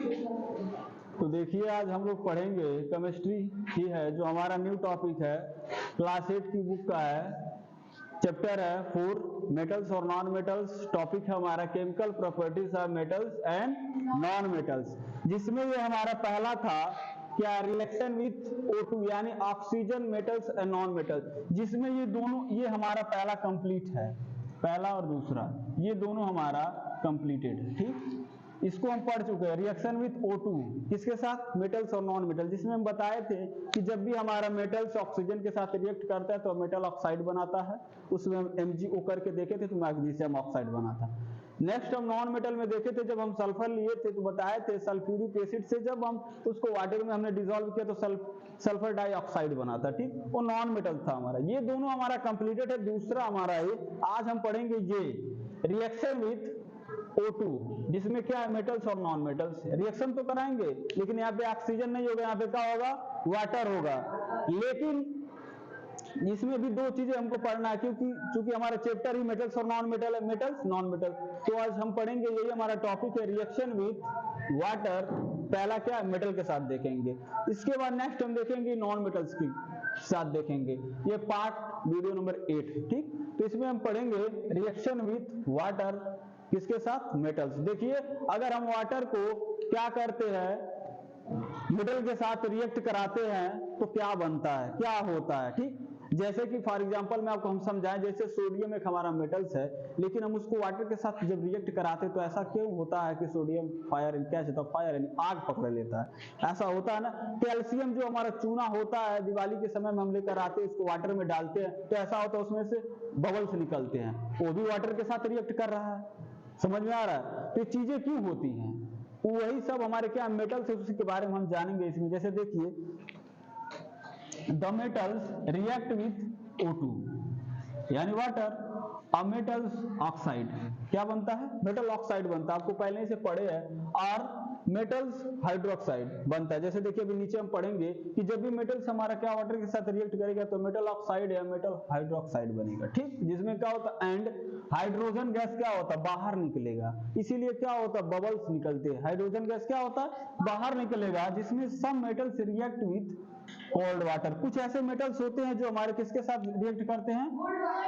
तो देखिए आज हम लोग पढ़ेंगे केमिस्ट्री ही है जो हमारा न्यू टॉपिक है, क्लास 8 की बुक का है, चैप्टर है 4 मेटल्स और नॉन मेटल्स। टॉपिक है हमारा chemical properties of metals and non metals, जिसमें ये हमारा पहला था क्या, रिएक्शन विथ O2 यानी oxygen metals and non metals, जिसमें ये दोनों, ये हमारा पहला कंप्लीट है, पहला और दूसरा ये दोनों हमारा कंप्लीटेड है। ठीक, इसको हम पढ़ चुके हैं। रिएक्शन विथ O2 किसके साथ, मेटल्स और नॉन मेटल, जिसमें हम बताए थे कि जब भी हमारा मेटल्स ऑक्सीजन के साथ रिएक्ट करता है तो मेटल ऑक्साइड बनाता है, उसमें हम MgO करके देखे थे तो मैग्नीशियम ऑक्साइड बना था। नेक्स्ट हम नॉन मेटल में देखे थे, जब हम सल्फर लिए थे तो बताए थे सल्फ्यूरिक एसिड से जब हम उसको वाटर में हमने डिसॉल्व किया तो सल्फर डाइऑक्साइड बना था। ठीक, वो नॉन मेटल था हमारा। ये दोनों हमारा कंप्लीटेड है। दूसरा हमारा ये आज हम पढ़ेंगे ये रिएक्शन विथ O2, जिसमें क्या है, मेटल्स और नॉन मेटल्स। रिएक्शन तो कराएंगे लेकिन यहाँ पे ऑक्सीजन नहीं होगा, यहाँ पे क्या होगा, वाटर होगा। लेकिन इसमें भी दो चीजें हमको पढ़ना है, क्योंकि हमारा चैप्टर ही मेटल्स और नॉन मेटल है, मेटल्स नॉन मेटल। तो आज हम पढ़ेंगे, यही हमारा टॉपिक है, रिएक्शन विथ वाटर। पहला क्या, मेटल के साथ देखेंगे, इसके बाद नेक्स्ट हम देखेंगे नॉन मेटल्स के साथ देखेंगे। ये पार्ट वीडियो नंबर 8। ठीक, तो इसमें हम पढ़ेंगे रिएक्शन विथ वाटर किसके साथ, मेटल्स। देखिए अगर हम वाटर को क्या करते हैं, मेटल के साथ रिएक्ट कराते हैं तो क्या बनता है, क्या होता है। ठीक, जैसे कि फॉर एग्जांपल में आपको हम समझाएं, जैसे सोडियम एक हमारा मेटल्स है, लेकिन हम उसको वाटर के साथ जब रिएक्ट कराते हैं तो ऐसा क्यों होता है कि सोडियम फायर, क्या होता है, फायर यानी आग पकड़ लेता है, ऐसा होता है ना। कैल्शियम जो हमारा चूना होता है, दिवाली के समय में हम लेकर आते हैं, उसको वाटर में डालते हैं तो ऐसा होता है उसमें से बबल्स निकलते हैं, वो भी वाटर के साथ रिएक्ट कर रहा है। समझ में आ रहा है, तो ये चीजें क्यों होती हैं, वही सब हमारे क्या मेटल्स है, उसी के बारे में हम जानेंगे इसमें। जैसे देखिए the metals react with O2 यानी वाटर, और मेटल्स ऑक्साइड क्या बनता है, मेटल ऑक्साइड बनता है, आपको पहले से पढ़े हैं। और मेटल्स हाइड्रोक्साइड बनता है। जैसे देखिए अभी नीचे हम पढ़ेंगे कि जब भी मेटल्स हमारा क्या वाटर के साथ रिएक्ट करेगा तो मेटल ऑक्साइड या मेटल हाइड्रोक्साइड बनेगा। ठीक, जिसमें क्या होता है, एंड हाइड्रोजन गैस क्या होता है, बाहर निकलेगा, इसीलिए क्या होता है, बबल्स निकलते हैं। हाइड्रोजन गैस क्या होता है, बाहर निकलेगा, जिसमें some metals react with cold water. कुछ ऐसे मेटल्स होते हैं जो हमारे किसके साथ रिएक्ट करते हैं,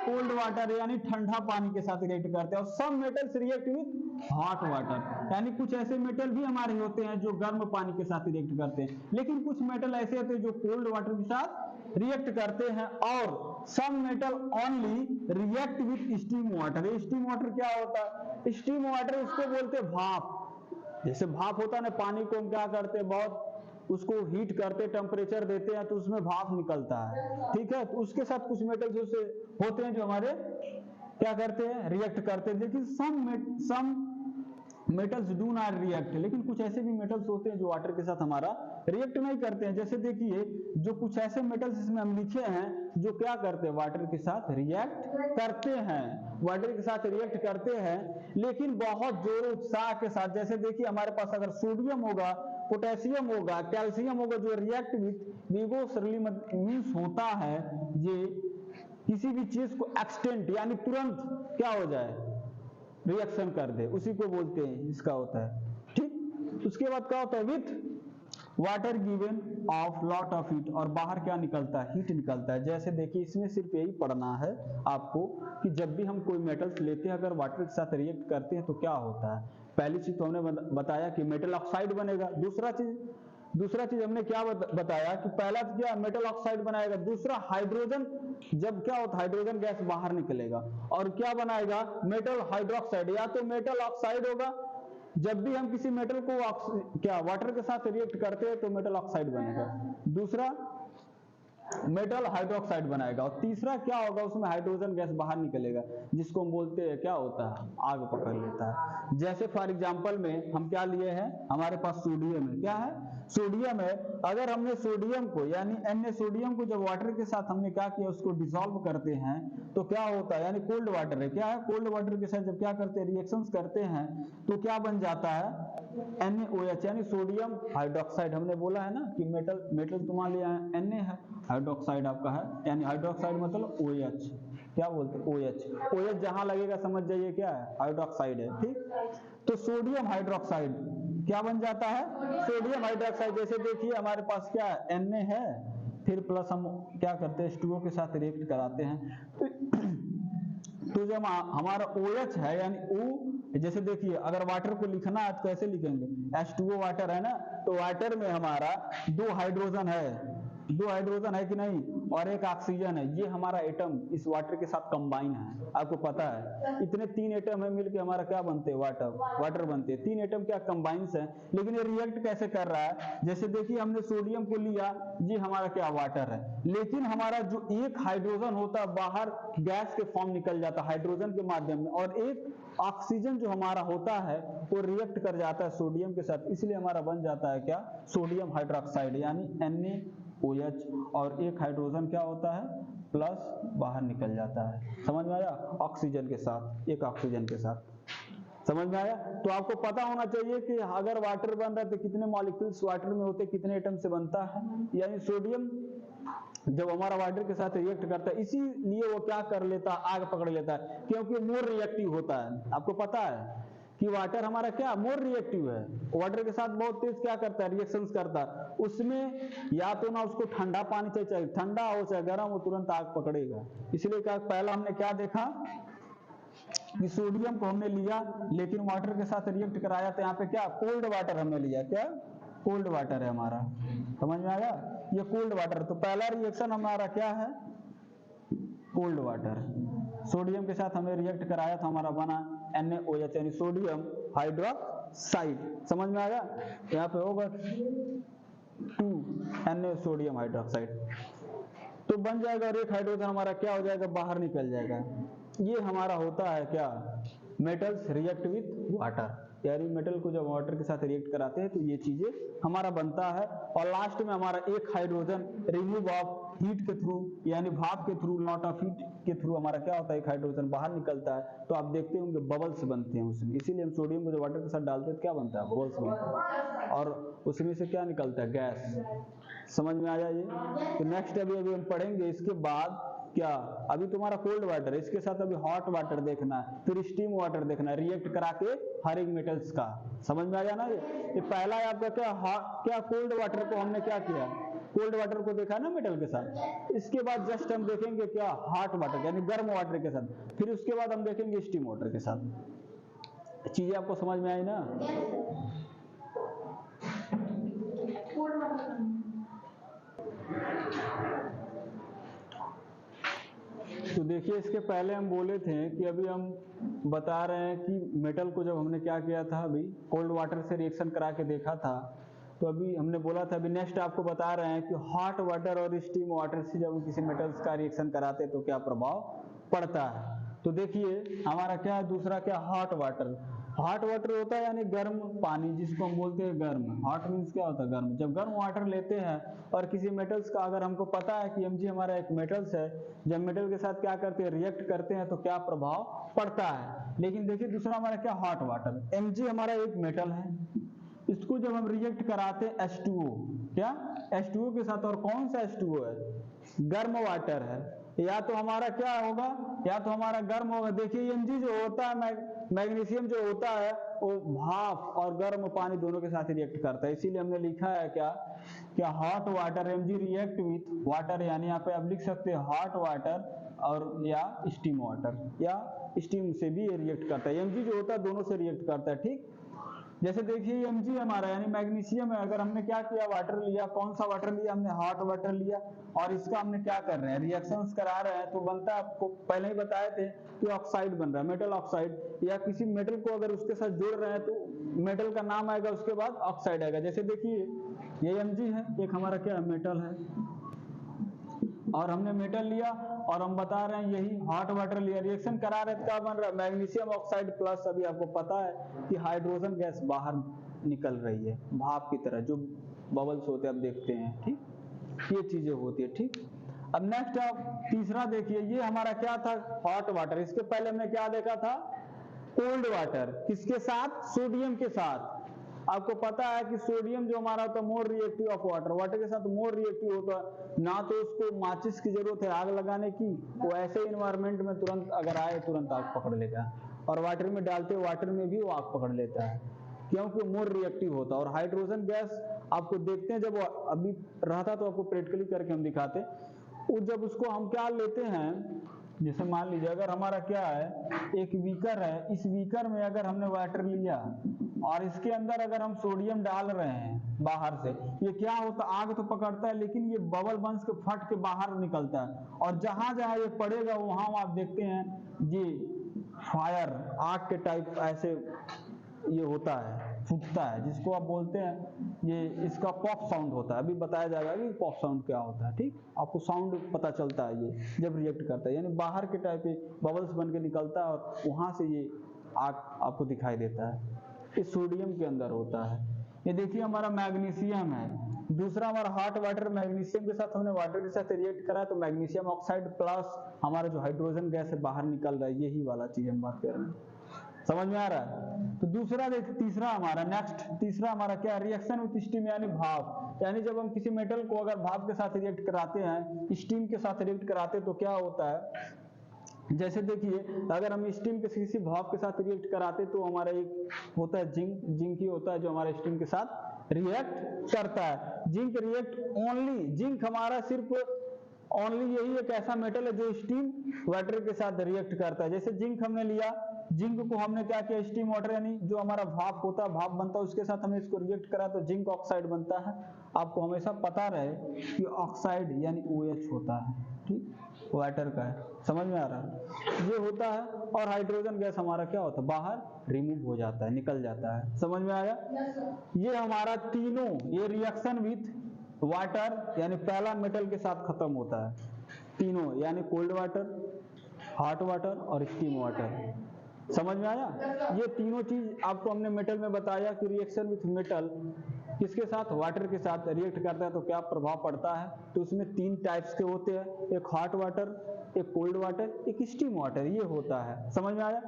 कोल्ड वाटर यानी ठंडा पानी के साथ रिएक्ट करते हैं। और some metals react with hot water, यानी कुछ ऐसे मेटल भी हमारे होते हैं जो गर्म पानी के साथ रिएक्ट करते हैं। लेकिन कुछ मेटल ऐसे होते हैं जो कोल्ड वाटर के साथ रिएक्ट करते हैं। और some metal only react with steam water. Steam water क्या होता है, स्टीम वाटर उसको बोलते हैं भाप। जैसे भाप होता है ना, पानी को हम क्या करते हैं, बहुत उसको हीट करते, टेम्परेचर देते हैं तो उसमें भाप निकलता है। ठीक है, तो उसके साथ कुछ मेटल्स जैसे होते हैं जो हमारे क्या करते हैं, रिएक्ट करते हैं। लेकिन some metals do not react, लेकिन कुछ ऐसे भी मेटल्स होते हैं जो वाटर के साथ हमारा रिएक्ट नहीं करते हैं। जैसे देखिए जो कुछ ऐसे मेटल्स इसमें हम लिखे हैं जो क्या करते हैं, वाटर के साथ रिएक्ट करते हैं, वाटर के साथ रिएक्ट करते हैं, लेकिन बहुत जोर उत्साह के साथ। जैसे देखिए हमारे पास अगर सोडियम होगा, पोटेशियम होगा, कैल्शियम होगा, जो रिएक्ट विथ विगोसली मींस होता है ये किसी भी चीज को एक्सटेंट यानी तुरंत क्या हो जाए, रिएक्शन कर दे, उसी को बोलते हैं, इसका होता है। ठीक, उसके बाद क्या होता है, with water given of lot of heat, और बाहर क्या निकलता है, हीट निकलता है। जैसे देखिए इसमें सिर्फ यही पढ़ना है आपको कि जब भी हम कोई मेटल्स लेते हैं अगर वाटर के साथ रिएक्ट करते हैं तो क्या होता है। पहली चीज तो हमने बताया कि मेटल ऑक्साइड बनेगा। दूसरा चीज हमने क्या बताया कि पहला तो क्या, मेटल ऑक्साइड बनाएगा। दूसरा हाइड्रोजन, जब क्या होता है, हाइड्रोजन गैस बाहर निकलेगा और क्या बनाएगा, मेटल हाइड्रोक्साइड। या तो मेटल ऑक्साइड होगा, जब भी हम किसी मेटल को क्या वाटर के साथ रिएक्ट करते हैं तो मेटल ऑक्साइड बनेगा। दूसरा मेटल हाइड्रोक्साइड बनाएगा। और तीसरा क्या होगा, उसमें हाइड्रोजन गैस बाहर निकलेगा, जिसको हम बोलते हैं क्या होता है, आग पकड़ लेता है। जैसे फॉर एग्जांपल में हम क्या लिए हैं, हमारे पास सोडियम है, क्या है, सोडियम है। अगर हमने सोडियम को यानी Na सोडियम को जब वाटर के साथ हमने क्या किया, उसको डिसॉल्व करते हैं तो क्या होता है, यानी कोल्ड वाटर है, क्या है, कोल्ड वाटर के साथ जब क्या करते हैं, रिएक्शंस करते हैं तो क्या बन जाता है, NaOH यानी सोडियम हाइड्रोक्साइड। हमने बोला है ना कि मेटल तुम्हारे लिए Na है, हाइड्रोक्साइड आपका है, यानी हाइड्रोक्साइड मतलब OH, क्या बोलते हैं, OH जहां लगेगा समझ जाइए क्या है, हाइड्रोक्साइड है। ठीक, तो सोडियम हाइड्रोक्साइड क्या बन जाता है, सोडियम हाइड्रोक्साइड। जैसे देखिए हमारे पास क्या Na है, फिर प्लस हम क्या करते हैं H2O के साथ रिएक्ट कराते हैं, तो जब हमारा OH है यानी O, जैसे देखिए अगर वाटर को लिखना है तो कैसे लिखेंगे, H2O वाटर है ना, तो वाटर में हमारा 2 हाइड्रोजन है कि नहीं, और 1 ऑक्सीजन है। ये हमारा एटम इस वाटर के साथ कंबाइन है, आपको पता है। इतने 3 एटम है मिलके हमारा क्या बनते हैं, वाटर बनते हैं। 3 एटम क्या कंबाइंस है, लेकिन ये रिएक्ट कैसे कर रहा है, जैसे देखिए हमने सोडियम को लिया, ये हमारा क्या वाटर है, लेकिन हमारा जो 1 हाइड्रोजन होता है बाहर गैस के फॉर्म निकल जाता है हाइड्रोजन के माध्यम में, और 1 ऑक्सीजन जो हमारा होता है वो रिएक्ट कर जाता है सोडियम के साथ, इसलिए हमारा बन जाता है क्या, सोडियम हाइड्रोक्साइड यानी NaOH, और 1 हाइड्रोजन क्या होता है प्लस बाहर निकल जाता है। समझ में आया, ऑक्सीजन के साथ, 1 ऑक्सीजन के साथ। समझ में आया। तो आपको पता होना चाहिए कि अगर वाटर बन रहा है तो कितने मॉलिक्यूल्स वाटर में होते, कितने एटम से बनता है, यानी सोडियम जब हमारा वाटर के साथ रिएक्ट करता है, इसीलिए वो क्या कर लेता है, आग पकड़ लेता है, क्योंकि मोर रिएक्टिव होता है। आपको पता है कि वाटर हमारा क्या मोर रिएक्टिव है, वाटर के साथ बहुत तेज क्या करता है, रिएक्शंस करता है। उसमें या तो ना उसको ठंडा पानी चाहिए, चाहे ठंडा हो चाहे गर्म हो, तुरंत आग पकड़ेगा। इसलिए क्या पहला हमने क्या देखा कि सोडियम को हमने लिया लेकिन वाटर के साथ रिएक्ट कराया, तो यहाँ पे क्या कोल्ड वाटर हमने लिया, क्या कोल्ड वाटर है हमारा। समझ में आया, ये कोल्ड वाटर। तो पहला रिएक्शन हमारा क्या है, कोल्ड वाटर। सोडियम के साथ हमने रिएक्ट कराया था, हमारा बना NaOH यानी सोडियम हाइड्रोक्साइड। समझ में आया, यहाँ पे होगा 2 Na सोडियम हाइड्रोक्साइड, तो बन जाएगा, और 1 हाइड्रोजन हमारा क्या हो जाएगा, बाहर निकल जाएगा। ये हमारा होता है क्या, मेटल्स रिएक्ट विथ वाटर, यानी मेटल को जब वाटर के साथ रिएक्ट कराते हैं तो ये चीजें हमारा बनता है, और लास्ट में हमारा 1 हाइड्रोजन रिमूव ऑफ हीट के थ्रू, यानी भाप के थ्रू, नॉट ऑफ हीट के थ्रू हमारा क्या होता है, 1 हाइड्रोजन बाहर निकलता है। तो आप देखते होंगे बबल्स बनते हैं उसमें, इसीलिए हम सोडियम को जब वाटर के साथ डालते हैं तो क्या बनता है, बबल्स बनता है, और उसमें से क्या निकलता है, गैस। समझ में आया ये। तो नेक्स्ट अभी हम पढ़ेंगे इसके बाद क्या, अभी तुम्हारा कोल्ड वाटर, इसके साथ अभी हॉट वाटर देखना है, फिर स्टीम वाटर देखना है, रिएक्ट करा के हर एक मेटल्स का। समझ में आया ना। ये पहला है आपका क्या कोल्ड वाटर को हमने क्या किया, कोल्ड वाटर को देखा ना मेटल के साथ। इसके बाद जस्ट हम देखेंगे क्या, हॉट वाटर यानी गर्म वाटर के साथ, फिर उसके बाद हम देखेंगे स्टीम वाटर के साथ। चीजें आपको समझ में आई ना। तो देखिए इसके पहले हम बोले थे कि अभी हम बता रहे हैं कि मेटल को जब हमने क्या किया था, अभी कोल्ड वाटर से रिएक्शन करा के देखा था, तो अभी हमने बोला था, अभी नेक्स्ट आपको बता रहे हैं कि हॉट वाटर और स्टीम वाटर से जब किसी मेटल्स का रिएक्शन कराते हैं तो क्या प्रभाव पड़ता है। तो देखिए हमारा क्या है, दूसरा क्या, हॉट वाटर। हॉट वाटर होता है यानी गर्म पानी, जिसको हम बोलते हैं गर्म। हॉट मीन्स क्या होता है, गर्म। जब गर्म वाटर लेते हैं और किसी मेटल्स का, अगर हमको पता है कि Mg हमारा एक मेटल्स है, जब मेटल के साथ क्या करते हैं, रिएक्ट करते हैं तो क्या प्रभाव पड़ता है। लेकिन देखिए दूसरा हमारा क्या, हॉट वाटर। Mg हमारा एक मेटल है, इसको जब हम रिएक्ट कराते हैं H2O, क्या H2O के साथ, और कौन सा H2O है, गर्म वाटर है, या तो हमारा क्या होगा, या तो हमारा गर्म होगा। देखिए Mg जो होता है, मैग्नीशियम जो होता है, वो भाप और गर्म पानी दोनों के साथ रिएक्ट करता है, इसीलिए हमने लिखा है क्या hot water Mg react with water, यानी यहाँ पे आप लिख सकते हैं हॉट वाटर और या स्टीम वाटर, या स्टीम से भी ये रिएक्ट करता है। Mg जो होता है दोनों से रिएक्ट करता है, ठीक। जैसे देखिए Mg हमारा यानी मैग्नीशियम है, अगर हमने क्या किया, वाटर लिया, कौन सा वाटर लिया हमने, हॉट वाटर लिया, और इसका हमने क्या कर रहे हैं, रिएक्शंस करा रहे हैं, तो बनता है, आपको पहले ही बताए थे कि ऑक्साइड बन रहा है, मेटल ऑक्साइड। या किसी मेटल को अगर उसके साथ जोड़ रहे हैं तो मेटल का नाम आएगा, उसके बाद ऑक्साइड आएगा। जैसे देखिए ये Mg है, एक हमारा क्या मेटल है, और हमने मेटल लिया और हम बता रहे हैं यही हॉट वाटर लिया, रिएक्शन करा रहे हैं, क्या बन रहा है, मैग्नीशियम ऑक्साइड प्लस, अभी आपको पता है कि हाइड्रोजन गैस बाहर निकल रही है भाप की तरह, जो बबल्स होते हैं आप देखते हैं, ठीक। ये चीजें होती है, ठीक। अब नेक्स्ट आप तीसरा देखिए, ये हमारा क्या था, हॉट वाटर। इसके पहले हमने क्या देखा था, कोल्ड वाटर, किसके साथ, सोडियम के साथ। आपको पता है कि सोडियम जो हमारा होता है more reactive of water, water के साथ मोर रिएक्टिव होता है, ना तो उसको माचिस की जरूरत है आग लगाने की, वो ऐसे इन्वायरमेंट में तुरंत अगर आए तुरंत आग पकड़ लेगा, और वाटर में डालते वाटर में भी वो आग पकड़ लेता है, क्योंकि मोर रिएक्टिव होता है। और हाइड्रोजन गैस आपको देखते हैं, जब अभी रहता तो आपको प्रैक्टिकली करके हम दिखाते, वो जब उसको हम क्या लेते हैं, जैसे मान लीजिए अगर हमारा क्या है, एक बीकर है, इस बीकर में अगर हमने वाटर लिया और इसके अंदर अगर हम सोडियम डाल रहे हैं बाहर से, ये क्या होता है, आग तो पकड़ता है लेकिन ये बबल बंस के फट के बाहर निकलता है, और जहां जहां ये पड़ेगा वहां आप देखते हैं ये फायर, आग के टाइप ऐसे ये होता है, फूटता है, जिसको आप बोलते हैं, ये इसका पॉप साउंड होता है। अभी बताया जाएगा कि पॉप साउंड क्या होता है, ठीक, आपको साउंड पता चलता है ये जब रिएक्ट करता है, यानी बाहर के टाइप के बबल्स बन के निकलता है और वहां से ये आग आपको दिखाई देता है। इस सोडियम के अंदर होता है। ये देखिए हमारा मैग्नीशियम है, दूसरा हमारा हॉट वाटर, मैग्नीशियम के साथ हमने वाटर के साथ रिएक्ट करा तो मैग्नीशियम ऑक्साइड प्लस हमारा जो हाइड्रोजन गैस है बाहर निकल रहा है, यही वाला चीज हम बात कर रहे हैं। समझ में आ रहा है? तो दूसरा देखिए, तीसरा हमारा नेक्स्ट, तीसरा हमारा क्या है, रिएक्शन विथ स्टीम यानी भाप, यानी जब हम किसी मेटल को अगर भाप के साथ रिएक्ट कराते हैं, स्टीम के साथ रिएक्ट कराते हैं तो क्या होता है, जैसे देखिए अगर हम स्टीम के किसी भाप के साथ रिएक्ट कराते तो हमारा एक होता है जिंक ही होता है जो हमारे स्टीम के साथ रिएक्ट करता है। जिंक रिएक्ट ओनली, जिंक हमारा सिर्फ ओनली यही एक ऐसा मेटल है जो स्टीम वाटर के साथ रिएक्ट करता है। जैसे जिंक हमने लिया, जिंक को हमने क्या किया, स्टीम वाटर यानी जो हमारा भाप होता है, भाप बनता है, उसके साथ हमने इसको रिएक्ट करा तो जिंक ऑक्साइड बनता है। आपको हमेशा पता रहे कि ऑक्साइड यानी OH होता है, ठीक, वाटर का है। समझ में आ रहा है? ये होता है। और हाइड्रोजन गैस हमारा क्या होता है, बाहर रिमूव हो जाता है, निकल जाता है। समझ में आया? ये हमारा तीनों ये रिएक्शन विथ वाटर यानी पहला मेटल के साथ खत्म होता है, तीनों यानी कोल्ड वाटर, हॉट वाटर और स्टीम वाटर। समझ में आया? ये तीनों चीज आपको हमने मेटल में बताया कि रिएक्शन विथ मेटल किसके साथ, वाटर के साथ रिएक्ट करता है तो क्या प्रभाव पड़ता है। तो उसमें 3 टाइप्स के होते हैं, एक हॉट वाटर, एक कोल्ड वाटर, एक स्टीम वाटर, ये होता है। समझ में आया?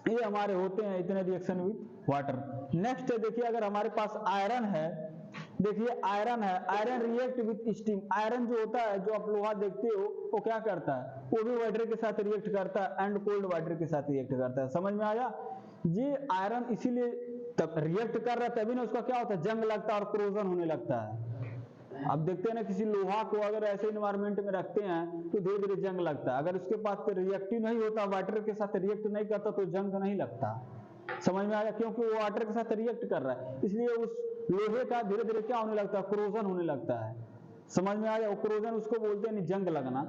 ये हमारे होते हैं इतने रिएक्शन विथ वाटर। नेक्स्ट है देखिए, अगर हमारे पास आयरन है, देखिए आयरन है, iron react with steam. Iron जो होता है, जो आप लोहा देखते हो, वो क्या करता है, वो भी वाटर के साथ रिएक्ट करता है एंड कोल्ड वाटर के साथ रिएक्ट करता है। समझ में आया? ये आयरन इसीलिए तब रिएक्ट कर रहा है, तभी ना उसका क्या होता है, जंग लगता है और क्रोजन होने लगता है। अब देखते हैं ना, किसी लोहा को अगर ऐसे इन्वायरमेंट में रखते हैं तो धीरे धीरे जंग लगता है। अगर उसके पास रिएक्टिव नहीं होता, वाटर के साथ रिएक्ट नहीं करता तो जंग नहीं लगता। समझ में आया? क्योंकि वो वाटर के साथ रिएक्ट कर रहा है, इसलिए उस लोहे का धीरे धीरे क्या होने लगता है, क्रोजन होने लगता है। समझ में आया? क्रोजन उसको बोलते हैं जंग लगना।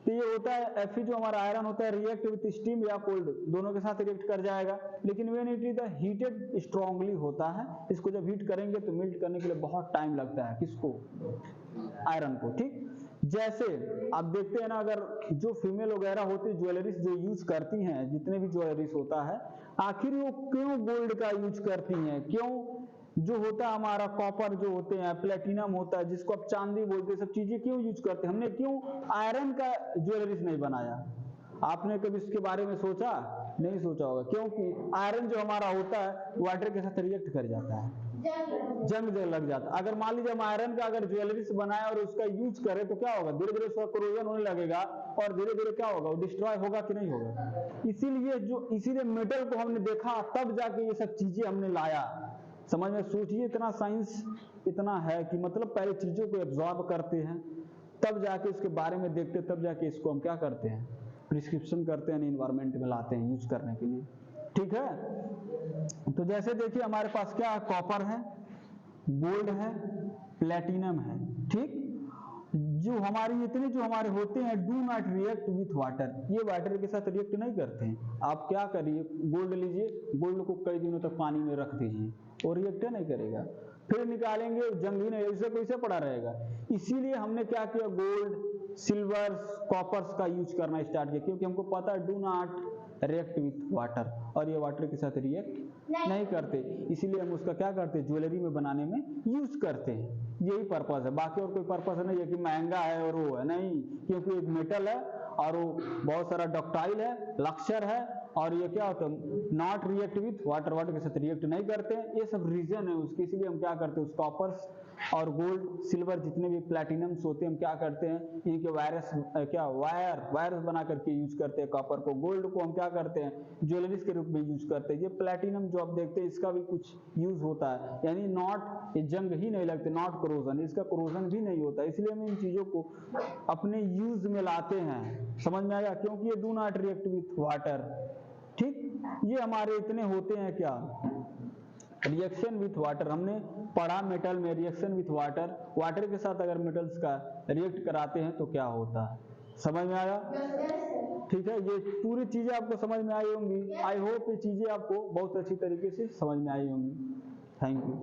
तो ये होता है Fe जो हमारा आयरन होता है, रिएक्ट विथ स्टीम या कोल्ड दोनों के साथ रिएक्ट कर जाएगा, लेकिन when it is heated strongly होता है। इसको जब हीट करेंगे तो मेल्ट करने के लिए बहुत टाइम लगता है, किसको, आयरन को, ठीक। जैसे आप देखते हैं ना, अगर जो फीमेल वगैरह होती है, ज्वेलरीज जो यूज करती हैं, जितने भी ज्वेलरीज होता है, आखिर वो क्यों गोल्ड का यूज करती हैं, क्यों, जो होता है हमारा कॉपर जो होते हैं, प्लेटिनम होता है जिसको आप चांदी बोलते हैं, सब चीजें क्यों यूज करते हैं, हमने क्यों आयरन का ज्वेलरीज नहीं बनाया। आपने कभी इसके बारे में सोचा? नहीं सोचा होगा, क्योंकि आयरन जो हमारा होता है वाटर के साथ रिएक्ट कर जाता है, जंग लग जाता है। अगर मान लीजिए हम आयरन का अगर ज्वेलरीज बनाए और उसका यूज करें तो क्या होगा, धीरे धीरे उसका क्रोजन होने लगेगा और धीरे धीरे क्या होगा, वो डिस्ट्रॉय होगा कि नहीं होगा। इसीलिए मेटल को हमने देखा, तब जाके ये सब चीजें हमने लाया। समझ में? सोचिए, इतना साइंस इतना है कि मतलब पहले चीजों को एब्जॉर्ब करते हैं, तब जाके इसके बारे में देखते, तब जाके इसको हम क्या करते हैं, प्रिस्क्रिप्शन करते हैं, एनवायरमेंट में लाते हैं यूज करने के लिए, ठीक है। तो जैसे देखिए हमारे पास क्या है, कॉपर है, गोल्ड है, प्लेटिनम है, ठीक। जो हमारे होते हैं do not react with water, ये वाटर के साथ रिएक्ट नहीं करते हैं। आप क्या करिए, गोल्ड लीजिए, गोल्ड को कई दिनों तक पानी में रख दीजिए, वो रिएक्ट नहीं करेगा, फिर निकालेंगे जंग ही नहीं, ऐसे कैसे पड़ा रहेगा। इसीलिए हमने क्या किया, गोल्ड, सिल्वर, कॉपर्स का यूज करना स्टार्ट किया, क्योंकि हमको पता है do not react with water, और ये वाटर के साथ रिएक्ट नहीं करते, इसीलिए हम उसका क्या करते हैं, ज्वेलरी में बनाने में यूज करते हैं। यही पर्पस है, बाकी और कोई पर्पस नहीं है कि महंगा है और वो है, नहीं, क्योंकि एक मेटल है और वो बहुत सारा डक्टाइल है, लक्चर है और ये क्या होता है, not react with water, water के साथ रिएक्ट नहीं करते हैं। ये सब रीजन है उसके, इसलिए हम क्या करते हैं, उस कॉपर्स और गोल्ड सिल्वर जितने भी प्लैटिनम्स होते हैं हम क्या करते हैं, इनके वायर्स बना करके यूज करते हैं। कॉपर को, गोल्ड को हम क्या करते हैं, ज्वेलरीज के रूप में यूज करते हैं। ये प्लैटिनम जो आप देखते हैं इसका भी कुछ यूज होता है, यानी नॉट, ये जंग ही नहीं लगते, नॉट कोरोजन, इसका कोरोजन भी नहीं होता। इसलिए हम इन चीजों को अपने यूज में लाते हैं, समझ में आया, क्योंकि ये do not react with water. ठीक, ये हमारे इतने होते हैं क्या, रिएक्शन विथ वाटर। हमने पढ़ा मेटल में रिएक्शन विथ वाटर, वाटर के साथ अगर मेटल्स का रिएक्ट कराते हैं तो क्या होता है, समझ में आया। ठीक है, ये पूरी चीजें आपको समझ में आई होंगी। आई होप ये चीजें आपको बहुत अच्छी तरीके से समझ में आई होंगी। Thank you.